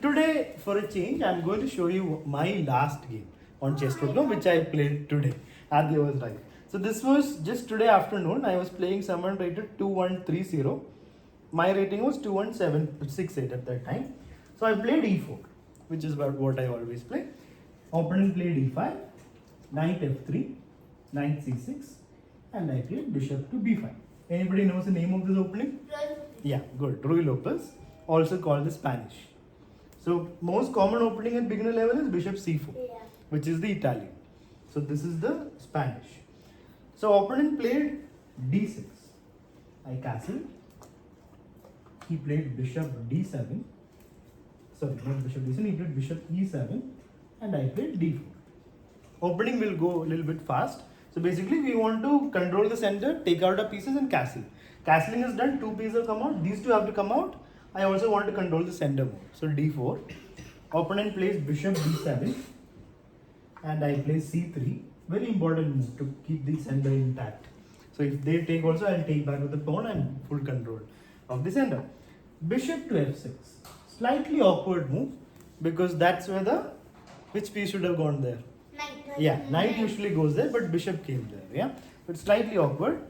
Today, for a change, I'm going to show you my last game on chess.com, which I played today. Adya was right. So this was just today afternoon. I was playing someone rated 2130. My rating was 21768 at that time. So I played e4, which is about what I always play. Opponent played e5, knight f3, knight c6, and I played bishop to b5. Anybody knows the name of this opening? Yeah, good. Ruy Lopez, also called the Spanish. So most common opening at beginner level is bishop c4, which is the Italian. So this is the Spanish. So opponent played d6. I castled. He played bishop d7. Sorry, not bishop d7. He played bishop e7, and I played d4. Opening will go a little bit fast. So basically, we want to control the center, take out our pieces, and castle. Castling is done. Two pieces have come out. These two have to come out. I also want to control the center more. So d4. Opponent plays bishop d7, and I play c3. Very important move to keep the center intact. So if they take also, I'll take back with the pawn and full control of the center. Bishop to f6. Slightly awkward move because that's where the which piece should have gone there. Yeah, knight usually goes there, but bishop came there. Yeah, but slightly awkward.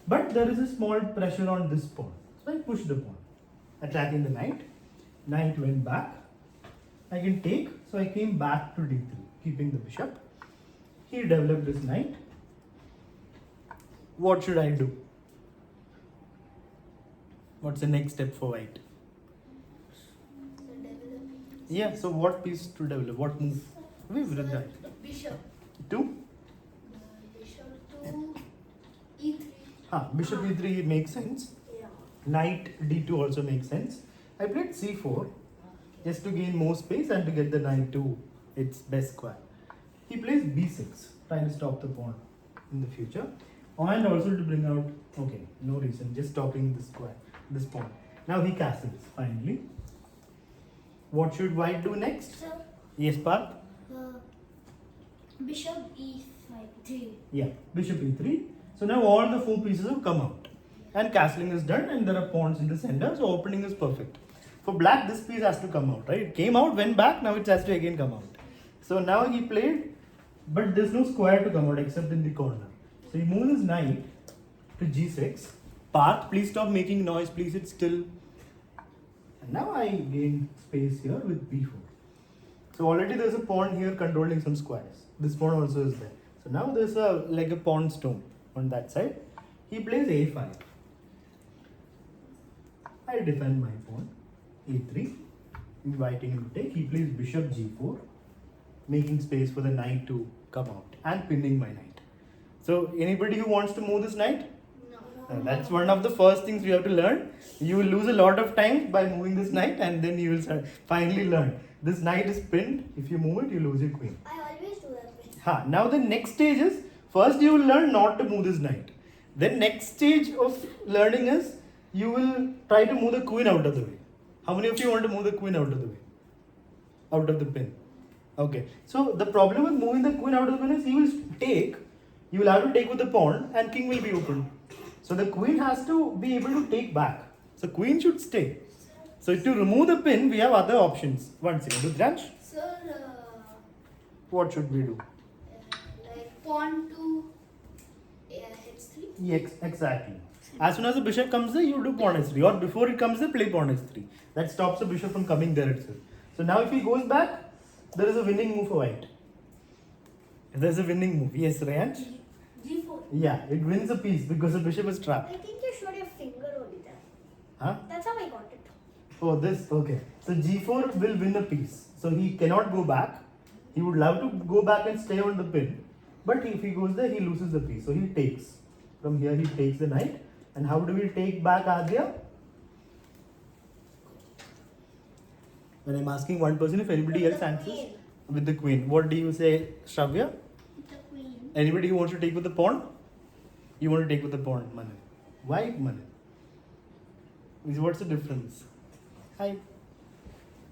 But there is a small pressure on this pawn, so I push the pawn, attacking the knight. Knight went back. I can take, so I came back to d3, keeping the bishop. He developed his knight. What should I do? What's the next step for white? Yeah, so what piece to develop? What move? We've read that. Bishop. To? Bishop to e3. Bishop e3 makes sense. Yeah. Knight d2 also makes sense. I played c4 just to gain more space and to get the knight to its best square. He plays b6, trying to stop the pawn in the future. And also to bring out, okay, no reason, just stopping the square, this pawn. Now he castles, finally. What should white do next? Sir, Yes, Parth? bishop e5. Yeah, bishop e3. So now all the four pieces have come out. And castling is done and there are pawns in the center, so opening is perfect. For black, this piece has to come out, right? It came out, went back, now it has to again come out. So now he played, but there's no square to come out except in the corner. So he moved his knight to g6. Parth, please stop making noise, please sit still. And now I gain space here with b4. So already there's a pawn here controlling some squares. This pawn also is there. So now there's like a pawn stone on that side. He plays a5. I defend my pawn. a3. Inviting him to take. He plays bishop g4. Making space for the knight to come out. And pinning my knight. So anybody who wants to move this knight? No. That's one of the first things we have to learn. You will lose a lot of time by moving this knight and then you will finally learn. This knight is pinned. If you move it, you lose your queen. I always do that. Now the next stage is, first you will learn not to move this knight. Then next stage of learning is, you will try to move the queen out of the way. How many of you want to move the queen out of the way? Out of the pin. Okay. So the problem with moving the queen out of the pin is he will take, you will have to take with the pawn and king will be open. So the queen has to be able to take back. So queen should stay. So to remove the pin, we have other options. One second. Rudransh, Sir, what should we do? like pawn to h3. Yes, exactly. As soon as the bishop comes there, you do pawn h3. Or before it comes there, play pawn h3. That stops the bishop from coming there itself. So now if he goes back, there is a winning move for white. There's a winning move. Yes, Rayansh? g4. Yeah, it wins a piece because the bishop is trapped. I think you showed your finger only there. Huh? That's how I got it. Oh, this, okay. So g4 will win a piece. So he cannot go back. He would love to go back and stay on the pin. But if he goes there, he loses the piece. So he takes. From here, he takes the knight. And how do we take back Adya? When I'm asking one person, if anybody With else the answers, queen. with the queen. What do you say, Shravya? The queen. Anybody who wants to take with the pawn? You want to take with the pawn, Manan. Why, Manan? What's the difference?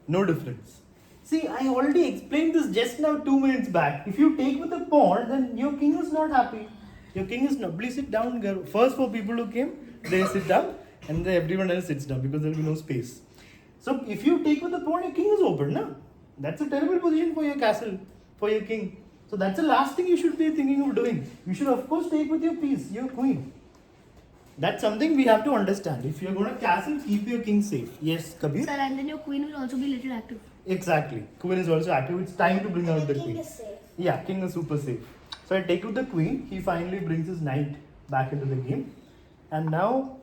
No difference. See, I already explained this just now 2 minutes back. If you take with the pawn, then your king is not happy. Your king is not. Please sit down, girl. First 4 people who came, they sit down, and then everyone else sits down because there will be no space. So if you take with the pawn, your king is open, no? That's a terrible position for your castle, for your king. So that's the last thing you should be thinking of doing. You should of course take with your piece, your queen. That's something we have to understand. If you're going to castle, keep your king safe. Yes, Kabir? Sir, and then your queen will also be little active. Exactly. Queen is also active. It's time to bring out the King queen. is safe. Yeah, king is super safe. So I take with the queen. He finally brings his knight back into the game. And now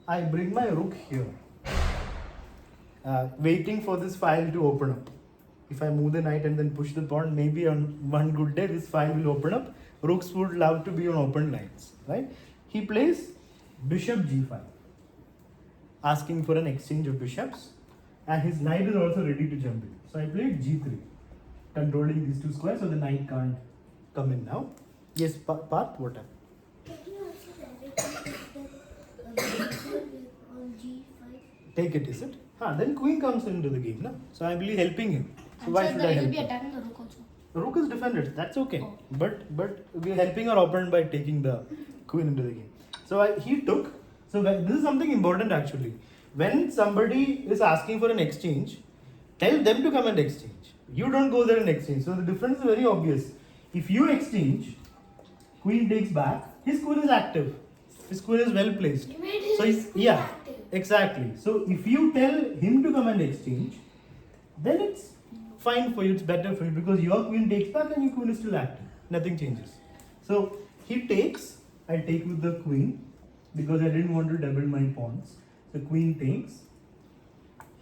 I bring my rook here. Waiting for this file to open up. If I move the knight and then push the pawn, maybe on one good day this file will open up. Rooks would love to be on open lines, right? He plays bishop g5, asking for an exchange of bishops, and his knight is also ready to jump in. So I played g3, controlling these two squares so the knight can't come in now. Yes, Parth, what happened? Can you also on G5? Take it, is it? Then queen comes into the game, no? So I'm really helping him. So And why sir, should the I knight will help be him? attacking the rook also. The rook is defended. That's okay. Oh. But we're helping our opponent by taking the queen into the game. So he took. So this is something important actually. When somebody is asking for an exchange, tell them to come and exchange. You don't go there and exchange. So the difference is very obvious. If you exchange, queen takes back. His queen is active. His queen is well placed. You made his So queen yeah, active. exactly. So if you tell him to come and exchange, then it's fine for you, it's better for you because your queen takes back and your queen is still active. Nothing changes. So he takes, I take with the queen because I didn't want to double my pawns. So queen takes,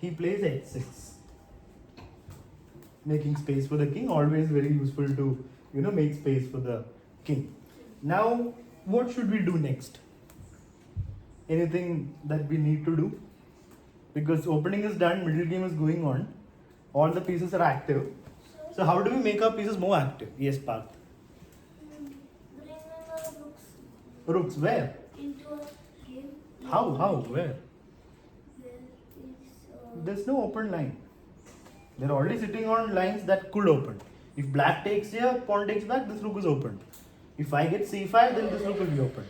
he plays h6, making space for the king, always very useful to, make space for the king. Now, what should we do next? Anything that we need to do? Because opening is done, middle game is going on. All the pieces are active. So how do we make our pieces more active? Yes, Parth. Bring in the rooks Rooks, where? into a game. How? Where? There is, There's no open line. They're already sitting on lines that could open. If black takes here, pawn takes back, this rook is open. If I get c5, then this rook will be open.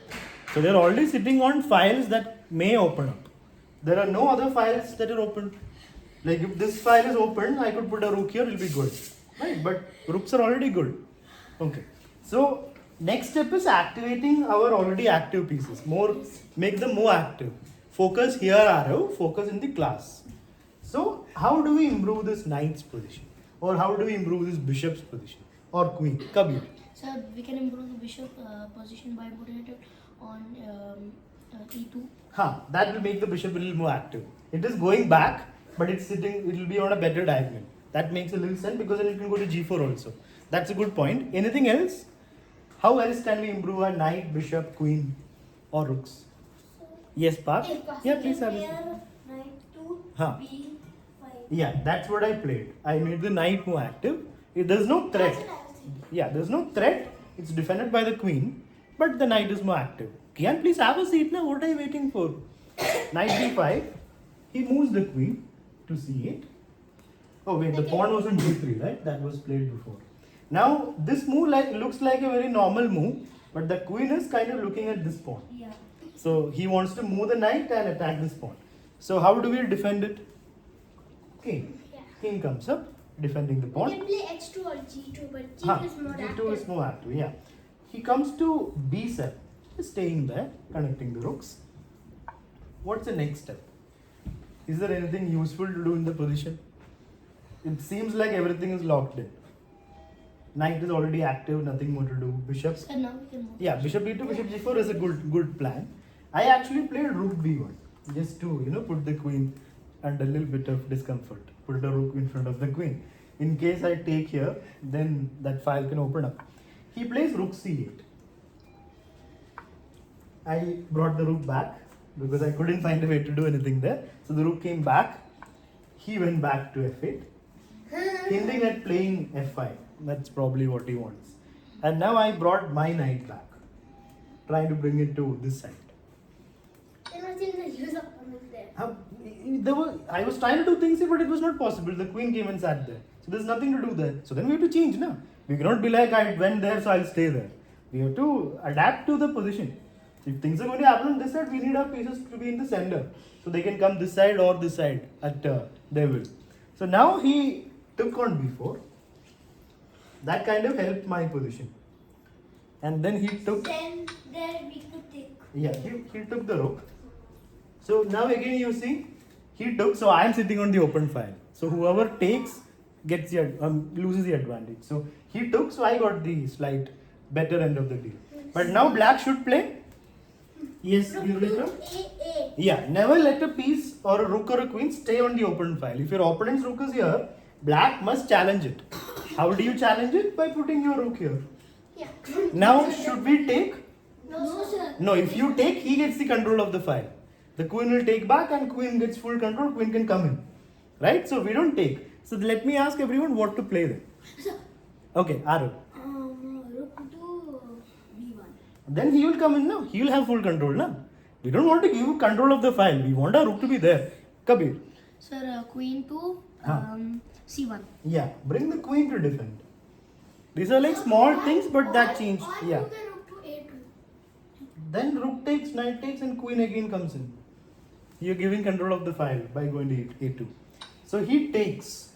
So they're already sitting on files that may open up. There are no other files that are open. Like if this file is open, I could put a rook here, it'll be good. Right? But rooks are already good. Okay. So next step is activating our already active pieces. Make them more active. Focus here arrow, focus in the class. So how do we improve this knight's position? Or how do we improve this bishop's position? Or queen? Kabir. Sir, we can improve the bishop position by putting it on e2. That will make the bishop a little more active. It is going back, but it will be on a better diagonal. That makes a little sense because then it can go to g4 also. That's a good point. Anything else? How else can we improve our knight, bishop, queen, or rooks? Yes, Parth? If possible, Yeah, please have pair knight to Huh. B5. Yeah, that's what I played. I made the knight more active. There's no threat. That's what I was thinking. Yeah, there's no threat. It's defended by the queen, but the knight is more active. Kian, please have a seat now. What are you waiting for? Knight d5. He moves the queen to c8. Oh wait, the pawn was on g3, right? That was played before. Now this move looks like a very normal move, but the queen is kind of looking at this pawn. Yeah. So he wants to move the knight and attack this pawn. So how do we defend it? King. Yeah. King comes up, defending the You pawn. can play H2 or G2, but G Huh, is more G2 active. is more active, yeah. He comes to B7, just staying there, connecting the rooks. What's the next step? Is there anything useful to do in the position? It seems like everything is locked in. Knight is already active, nothing more to do. Bishop, Sir, now we can move. yeah, bishop e2, bishop g4 is a good plan. I actually played rook b1, just to put the queen under a little bit of discomfort. Put the rook in front of the queen. In case I take here, then that file can open up. He plays rook c8. I brought the rook back because I couldn't find a way to do anything there. So the rook came back. He went back to f8, hinting at playing f5. That's probably what he wants. And now I brought my knight back, trying to bring it to this side. Then what's in the use of pawn there? I was trying to do things here, but it was not possible. The queen came and sat there. So there's nothing to do there. So then we have to change now. We cannot be like, I went there, so I'll stay there. We have to adapt to the position. If things are going to happen on this side, we need our pieces to be in the center. So they can come this side or this side at their will. So now he took on b4. That kind of helped my position. And then he took, Then there we could take. yeah, he took the rook. So now again you see, he took, so I am sitting on the open file. So whoever takes gets the, loses the advantage. So he took, so I got the slight better end of the deal. But now black should play. Yes, Rook you to will. A8. Yeah, never let a piece or a rook or a queen stay on the open file. If your opponent's rook is here, black must challenge it. How do you challenge it? By putting your rook here. Yeah. Now, should we take? No, sir. No, if you take, he gets the control of the file. The queen will take back and queen gets full control, queen can come in. Right? So we don't take. So let me ask everyone what to play then. Okay, Aru. Rook to B1. Then he will come in now. He will have full control now. We don't want to give you control of the file. We want our rook to be there. Kabir. Sir, queen to c1. Yeah, bring the queen to defend. These are like small things, but that changed. Or Yeah. do the rook to A2. Then rook takes, knight takes, and queen again comes in. You're giving control of the file by going to A2. So he takes.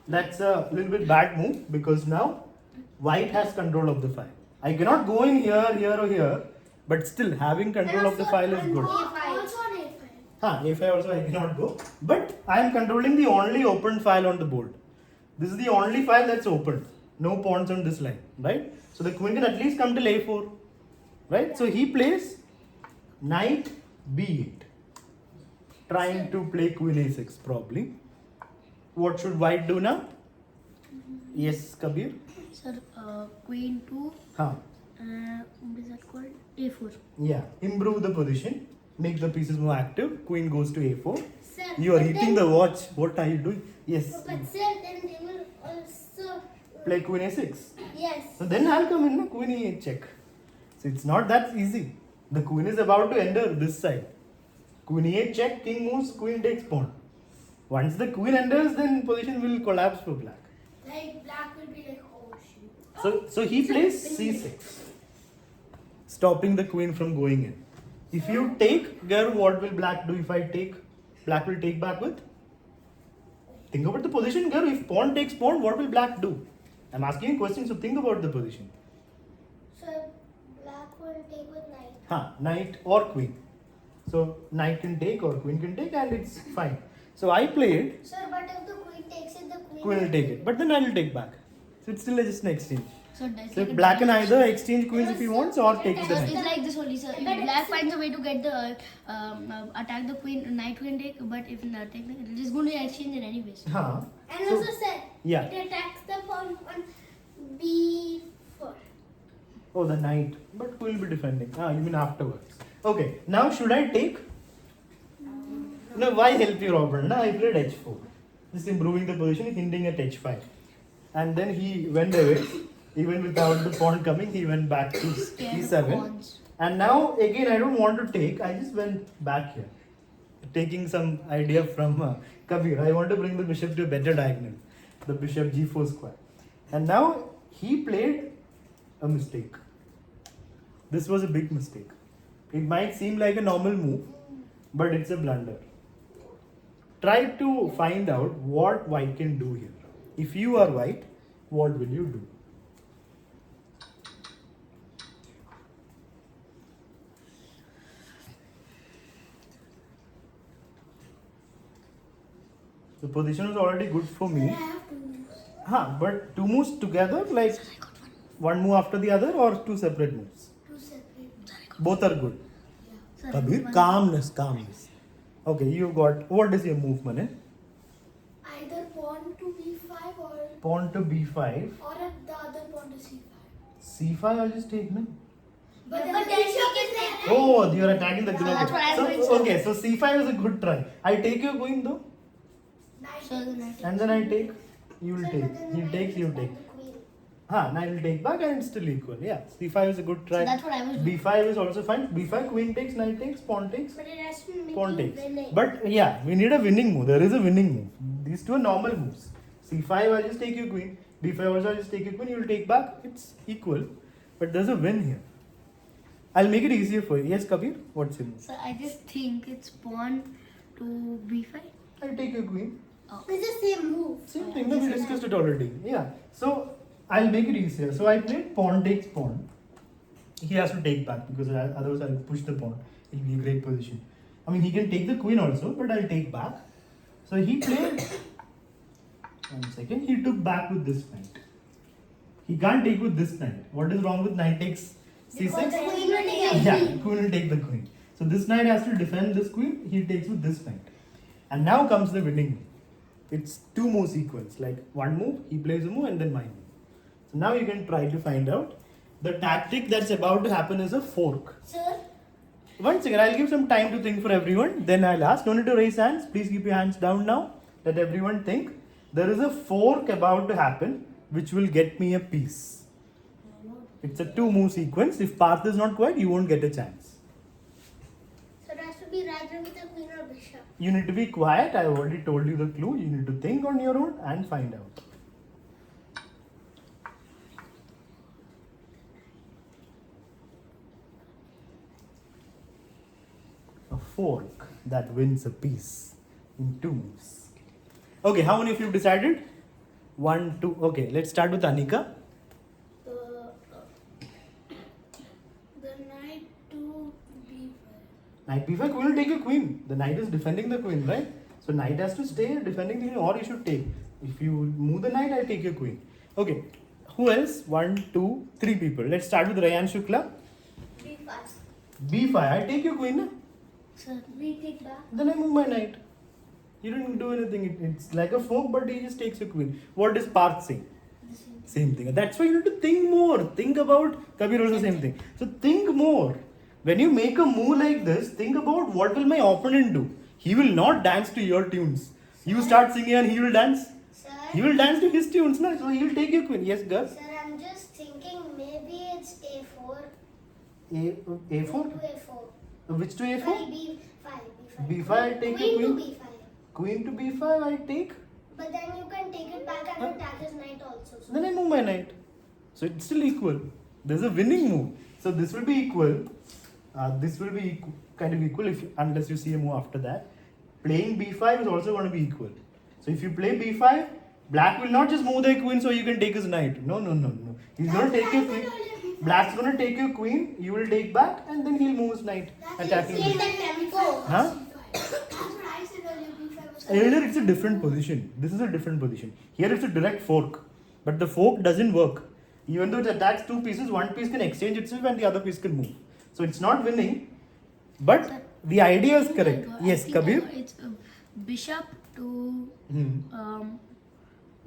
That's a little bit bad move because now white has control of the file. I cannot go in here, here, or here, but still having control of the file is good. Also on A5. A5 also I cannot go. But I am controlling the only open file on the board. This is the only file that's open. No pawns on this line, right? So the queen can at least come till A4, right? So he plays knight B8, trying to play queen A6 probably. What should white do now? Yes, Kabir? Sir, queen to Huh. what is that called? A4. Yeah, improve the position, make the pieces more active. Queen goes to A4. Sir, You are but eating then- the watch. What are you doing? Yes. But sir, then they will also. Play queen A6. Yes. So then I'll come in, no? Queen E8 check. So it's not that easy. The queen is about to enter this side. Queen E8 check, king moves, queen takes pawn. Once the queen enters, then position will collapse for black. Like black will be like, oh shoot. So he plays C6, stopping the queen from going in. If you take, girl, what will black do if I take? Black will take back with? Think about the position, girl. If pawn takes pawn, what will black do? I'm asking you questions, so think about the position. So black will take with knight. Knight or queen. So knight can take or queen can take and it's fine. So I played, Sir, but if the queen takes it, the queen. queen will take it. But then I will take back. So it's still just an exchange. So that's So like a black can double either exchange queens if he wants or take the Sir, knight. it's like this only, sir. If But black it's- finds a way to get the attack the queen, knight can take. But if not take, it is going to exchange it anyways. Huh. And So- also, sir, Yeah. it attacks the pawn on B4. Oh, the knight. But who will be defending? You mean afterwards. Okay, now should I take? No, why help your opponent? Now I played h4. Just improving the position, hinting at h5. And then he went away. Even without the pawn coming, he went back to Scared of e7. pawns. And now again, I don't want to take. I just went back here, taking some idea from Kabir. I want to bring the bishop to a better diagonal, the bishop g4 square. And now he played a mistake. This was a big mistake. It might seem like a normal move, but it's a blunder. Try to find out what white can do here. If you are white, what will you do? The position is already good for I me. have to use. But two moves together, like one move after the other, or two separate moves? Two separate. Both are good. Sir, Kabir, one- calmness, calmness. Okay, you got. What is your move, Mane? Either pawn to B5 or Pawn to b5. the other pawn to C5. c5, I'll just take, no? But then bishop is there. Oh, you're attacking the queen. That's what I was going to So, say. okay, so c5 is a good try. I take your queen though, Knight So the takes. knight- and then I take. You will Sir, take. but then the He knight takes, you is take. back the queen. Knight will take back, and it's still equal. Yeah, c5 is a good try. So that's what I was doing. b5 is also fine. b5, queen takes, knight takes, pawn takes. But it has to make Pawn you takes. winning. But yeah, we need a winning move. There is a winning move. These two are normal moves. c5, I'll just take your queen. b5 also, I'll just take your queen. You will take back. It's equal. But there's a win here. I'll make it easier for you. Yes, Kabir? What's your move? So I just think it's pawn to b5. I'll take your queen. It's the same move. Same thing, no, we discussed it already. Yeah. So I'll make it easier. So I played pawn takes pawn. He has to take back because otherwise I'll push the pawn. It'll be a great position. I mean, he can take the queen also, but I'll take back. So he played. 1 second. He took back with this knight. He can't take with this knight. What is wrong with knight takes Because c6? the queen will take a Yeah, queen. queen will take the queen. So this knight has to defend this queen. He takes with this knight. And now comes the winning move. It's 2 moves sequence. Like one move, he plays a move, and then my move. So now you can try to find out. The tactic that's about to happen is a fork. Sir, 1 second, I'll give some time to think for everyone. Then I'll ask. No need to raise hands. Please keep your hands down now. Let everyone think. There is a fork about to happen, which will get me a piece. It's a 2 move sequence. If path is not quiet, you won't get a chance. so it has to be rather with a queen or bishop. You need to be quiet. I already told you the clue. You need to think on your own and find out. A fork that wins a piece in 2 moves. Okay, how many of you have decided? 1, 2. Okay, let's start with Anika. The knight to b5. Knight b5, queen will take a queen. The knight is defending the queen, right? So knight has to stay defending the queen, or you should take. If you move the knight, I'll take your queen. Okay, who else? 1, 2, 3 people. Let's start with Rayan Shukla. b5. b5, I take your queen. Na? Sir, We take back. Then I move my knight. You didn't do anything. It's like a fork, but he just takes your queen. What does Parth say? the same. Same thing. That's why you need to think more. Think about Kabir also same thing. So think more. When you make a move like this, think about what will my opponent do. He will not dance to your tunes. You start singing and he will dance. Sir, He will dance to his tunes, na? So he will take your queen. Yes, Gus. sir, I'm just thinking maybe it's a4. A4? To a4. Which to Sorry, A4? b5. B5, I take queen your to queen. b5. Queen to B5, I take. But then you can take it back and attack his knight also. So Then I move my knight. So it's still equal. There's a winning move. So this will be equal. This will be kind of equal unless you see a move after that. Playing b5 is also going to be equal. So if you play b5, black will not just move their queen so you can take his knight. No. He's going to take your queen. Black's going to take your queen. You will take back and then he'll move his knight. Attacking Play you. the tempo. Huh? That's what I said earlier. b5 was Earlier it's a different position. This is a different position. Here it's a direct fork. But the fork doesn't work. Even though it attacks 2 pieces, one piece can exchange itself and the other piece can move. So it's not winning. But the idea is correct. Yes, Kabir? It's bishop to Hmm.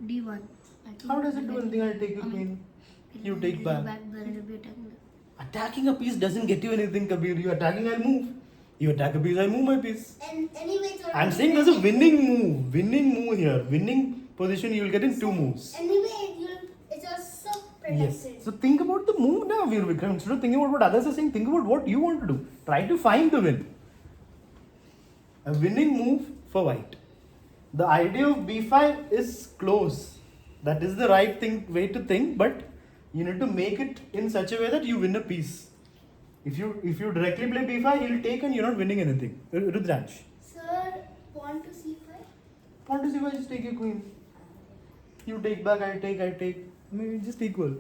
d1. I think How does it do that- anything? I'll take a I mean, queen. it You will take be back. Then it will be attacking. Attacking a piece doesn't get you anything, Kabir. You attacking, I'll move. You attack a piece, I move my piece. And anyway, it's I'm saying there's a winning move. Winning move here. Winning position you will get in 2 moves. Anyway, it's also protected. Yes. So think about the move now, Veer Vikram. Instead of thinking about what others are saying, think about what you want to do. Try to find the win. A winning move for white. The idea of b5 is close. That is the right way to think, but you need to make it in such a way that you win a piece. If you directly play b5, he'll take and you're not winning anything. Rudransh. Sir, pawn to c5. Pawn to c5, just take your queen. You take back, I take. I mean, it's just equal.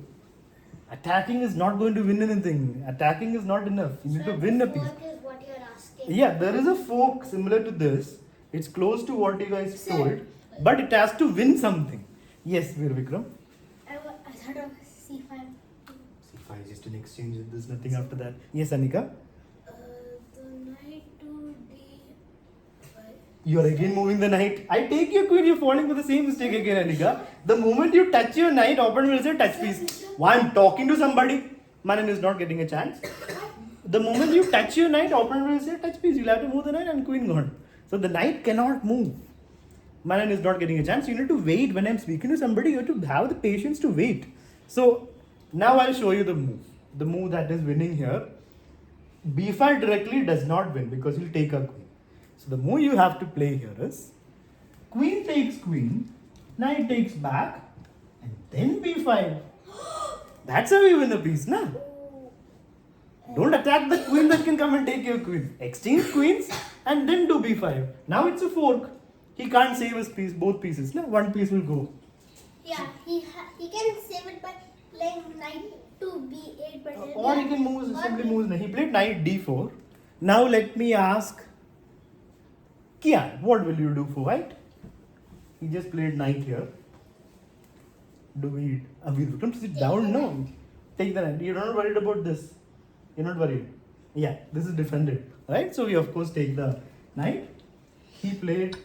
Attacking is not going to win anything. Attacking is not enough. You need to win a piece. Fork is what you're asking. Yeah, there is a fork similar to this. It's close to what you guys told, but it has to win something. Yes, Veer Vikram. I thought of c5. C5 is just an exchange. There's nothing after that. Yes, Anika. The knight to d5. You are again moving the knight. I take your queen. You're falling for the same mistake again, Anika. The moment you touch your knight, opponent will say touch piece. Why I'm talking to somebody, Manan is not getting a chance. The moment you touch your knight, opponent will say touch piece. You'll have to move the knight and queen gone. So the knight cannot move. Manan is not getting a chance. You need to wait. When I'm speaking to somebody, you have to have the patience to wait. So now I'll show you the move. The move that is winning here. b5 directly does not win because he'll take a queen. So the move you have to play here is queen takes queen, knight takes back, and then b5. That's how you win a piece, na? Don't attack the queen that can come and take your queen. Exchange queens and then do b5. Now it's a fork. He can't save his piece, both pieces. No, one piece will go. Yeah, he can save it by playing knight to b8, but Or he can move, simply move. He played knight d4. Now let me ask Kian, what will you do for white? He just played knight here. Do we? Vikram, sit down. No, take the knight. You're not worried about this. You're not worried. Yeah, this is defended, right? So we of course take the knight. He played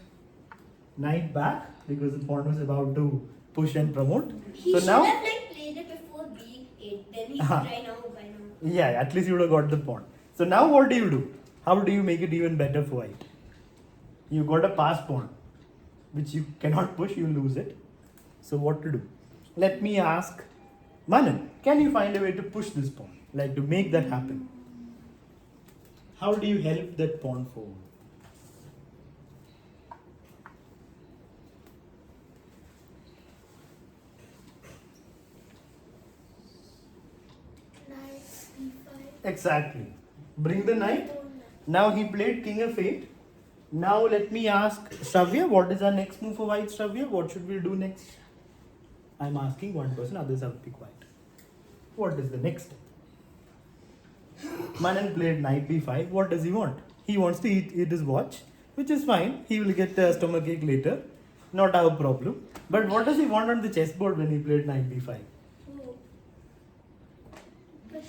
knight back because the pawn was about to push and promote. he so should now, have like played it before b8. Then he Uh-huh. should try now by now. yeah, at least you would have got the pawn. So now what do you do? How do you make it even better for white? You got a pass pawn, which you cannot push, you lose it. So what to do? Let me ask Manan, can you find a way to push this pawn? Like to make that happen? How do you help that pawn forward? Knight b5. Exactly. Bring the knight. Now he played king of 8. Now let me ask Shravya, what is our next move for white, Shravya? What should we do next? I'm asking one person, others have to be quiet. What is the next step? Manan played knight b5. What does he want? He wants to eat his watch, which is fine. He will get a stomachache later. Not our problem. But what does he want on the chessboard when he played knight b5?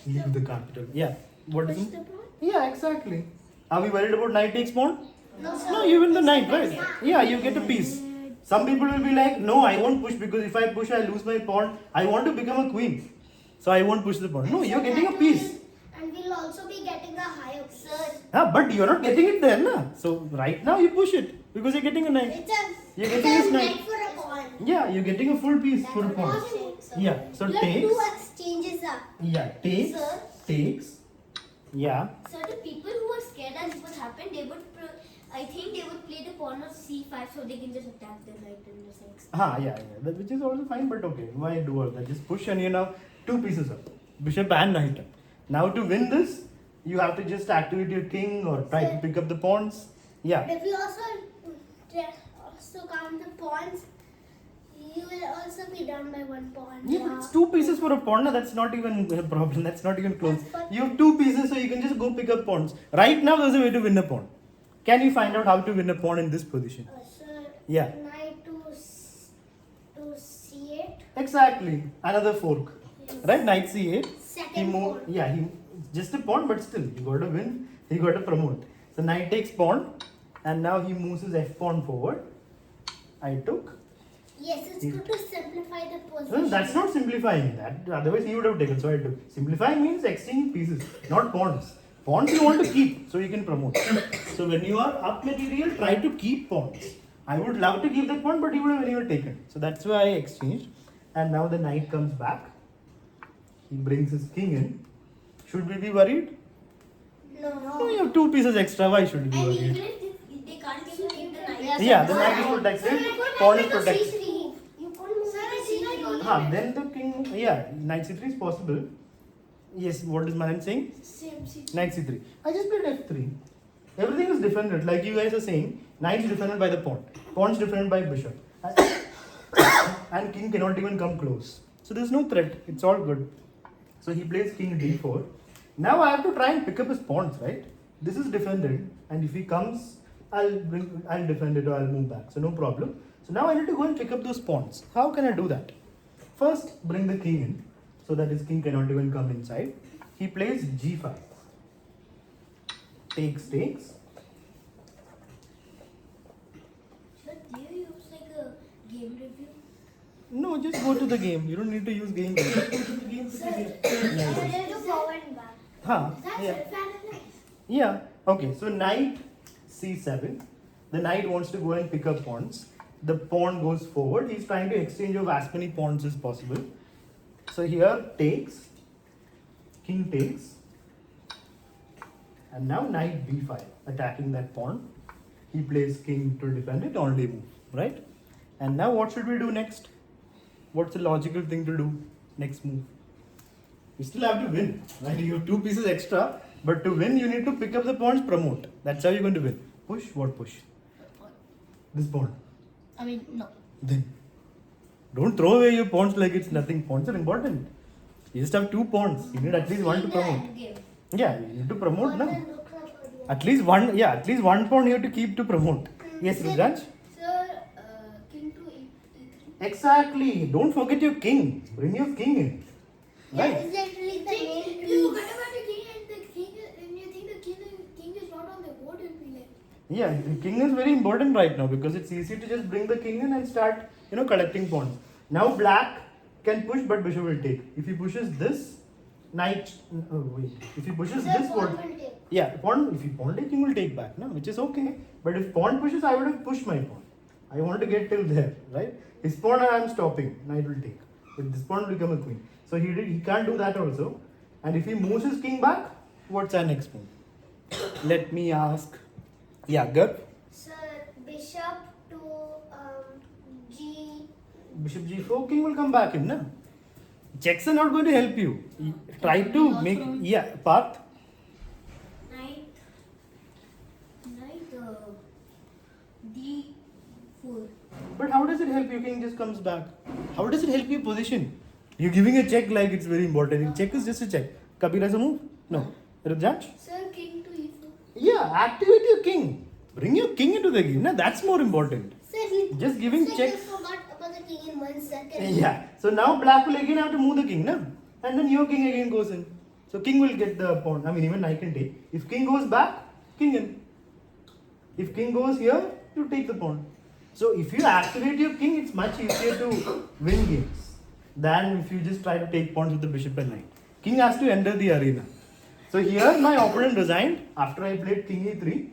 Leave the capital. Yeah. What is Push it? the pawn? Yeah, exactly. Are we worried about knight takes pawn? No, sir. No, you win the knight, right? Yeah, you get a piece. Some people will be like, no, I won't push because if I push, I lose my pawn. I want to become a queen. So I won't push the pawn. No, you're getting a piece. And we'll also be getting a higher piece. Sir, But you're not getting it there, na? So right now you push it because you're getting a knight. You're it's getting a this knight knight. for a pawn. Yeah, you're getting a full piece for a pawn. Yeah, so You have takes. two exchanges up. Yeah, takes. Sir? Takes. Yeah. So the people who are scared that this would happen, I think they would play the pawn of c5 so they can just attack the knight in the sense. Yeah. Which is also fine, but okay. Why do all that? Just push and you know, two pieces up. Bishop and knight up. Now to win this, you have to just activate your king or try to pick up the pawns. Yeah. If you also count the pawns, you will also be down by one pawn. Yeah, but it's two pieces for a pawn. Na, that's not even a problem. That's not even close. That's fine. You have two pieces, so you can just go pick up pawns. Right now, there's a way to win a pawn. Can you find out how to win a pawn in this position? Sir, Yeah. knight to c8. Exactly. Another fork. Right? Knight c8. Second pawn. Yeah, he just a pawn, but still, he got to win. He got to promote. So knight takes pawn, and now he moves his f pawn forward. I took. Yes, it's good to simplify the No, position. that's not simplifying that. Otherwise, he would have taken. So I took. Simplifying means exchanging pieces, not pawns. Pawns you want to keep, so you can promote. So when you are up material, try to keep pawns. I would love to keep that pawn, but he would have anyway taken. So that's why I exchanged. And now the knight comes back. He brings his king in. Should we be worried? No, you have two pieces extra. Why should we be And even worried? if they can't give the knight. Yeah, the knight is protected. Pawn is protected. You couldn't move to c3. Then the king, yeah, knight c3 is possible. Yes, what is Manan saying? Knight c3. I just played f3. Everything is defended, like you guys are saying. Knight is defended by the pawn. Pawn is defended by bishop. And king cannot even come close. So there's no threat. It's all good. So he plays king d4. Now I have to try and pick up his pawns, right? This is defended, and if he comes, I'll defend it or I'll move back. So no problem. So now I need to go and pick up those pawns. How can I do that? First, bring the king in, so that his king cannot even come inside. He plays g5. Takes. But do you use like a game review? No, just go to the game. You don't need to use game. Just go to the game to see it. Yeah. Do forward and back. That's Yeah. it. Fair enough. Yeah. Okay. So knight c7. The knight wants to go and pick up pawns. The pawn goes forward. He's trying to exchange of as many pawns as possible. So here takes. King takes. And now knight b5, attacking that pawn. He plays king to defend it, only move, right? And now what should we do next? What's the logical thing to do? Next move. You still have to win. Right? You have 2 pieces extra, but to win, you need to pick up the pawns, promote. That's how you're going to win. Push, what push? Pawn. This pawn. I mean, no. Then. Don't throw away your pawns like it's nothing. Pawns are important. You just have 2 pawns. You need at least one to promote. Game. Yeah, you need to promote, no? Then look up for the- At least one pawn you have to keep to promote. Yes, Rudraj? Sir, king to e3. Exactly. Don't forget your king. Bring your king in. Yeah, Right? it's actually the main You piece. forget about the king and the king, and you think the king is not on the board, you'll be like, Yeah, the king is very important right now because it's easy to just bring the king in and start, collecting pawns. Now black can push, but bishop will take. If he pushes this, knight. Oh wait. If he pushes Sir, this, pawn what? will take. Yeah, pawn. If he pawn take, king will take back, no, which is okay. But if pawn pushes, I would have pushed my pawn. I want to get till there, right? His pawn I am stopping. Knight will take. But this pawn will become a queen. So he can't do that also. And if he moves his king back, what's our next move? Let me ask. Yeah, Garb. Sir, bishop to g. Bishop g4, king will come back in, na? Checks are not going to help you. Try to make, path. Knight d4. But how does it help you? King just comes back. How does it help you position? You're giving a check like it's very important. Check is just a check. Kabir has a move? No. Rajaj? sir, king to e4. Yeah, activate your king. Bring your king into the game. Na? That's more important. Sir, he Just giving sir, checks. just forgot about the king in 1 second. Yeah. So now black will again have to move the king, na? And then your king again goes in. So king will get the pawn. I mean, even knight can take. If king goes back, king in. If king goes here, you take the pawn. So if you activate your king, it's much easier to win games than if you just try to take pawns with the bishop and knight. King has to enter the arena. So here my opponent resigned after I played king e3.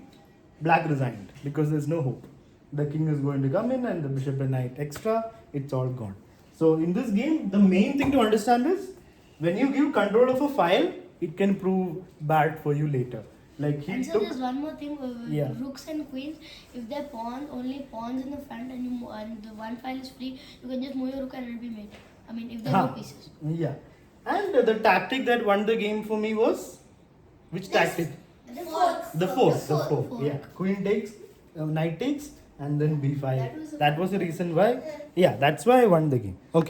Black resigned because there's no hope. The king is going to come in and the bishop and knight extra, it's all gone. So in this game, the main thing to understand is when you give control of a file, it can prove bad for you later. Like he And so took. there's one more thing with Yeah. rooks and queens. If they're pawns, only pawns in the front, and the one file is free, you can just move your rook and it'll be made. I mean, if there are no pieces. Yeah. And the tactic that won the game for me was which tactic? The fourth. The fourth. The fourth. fourth. Yeah. Queen takes, knight takes, and then b5. That was the- That was the reason why. Yeah, that's why I won the game. Okay.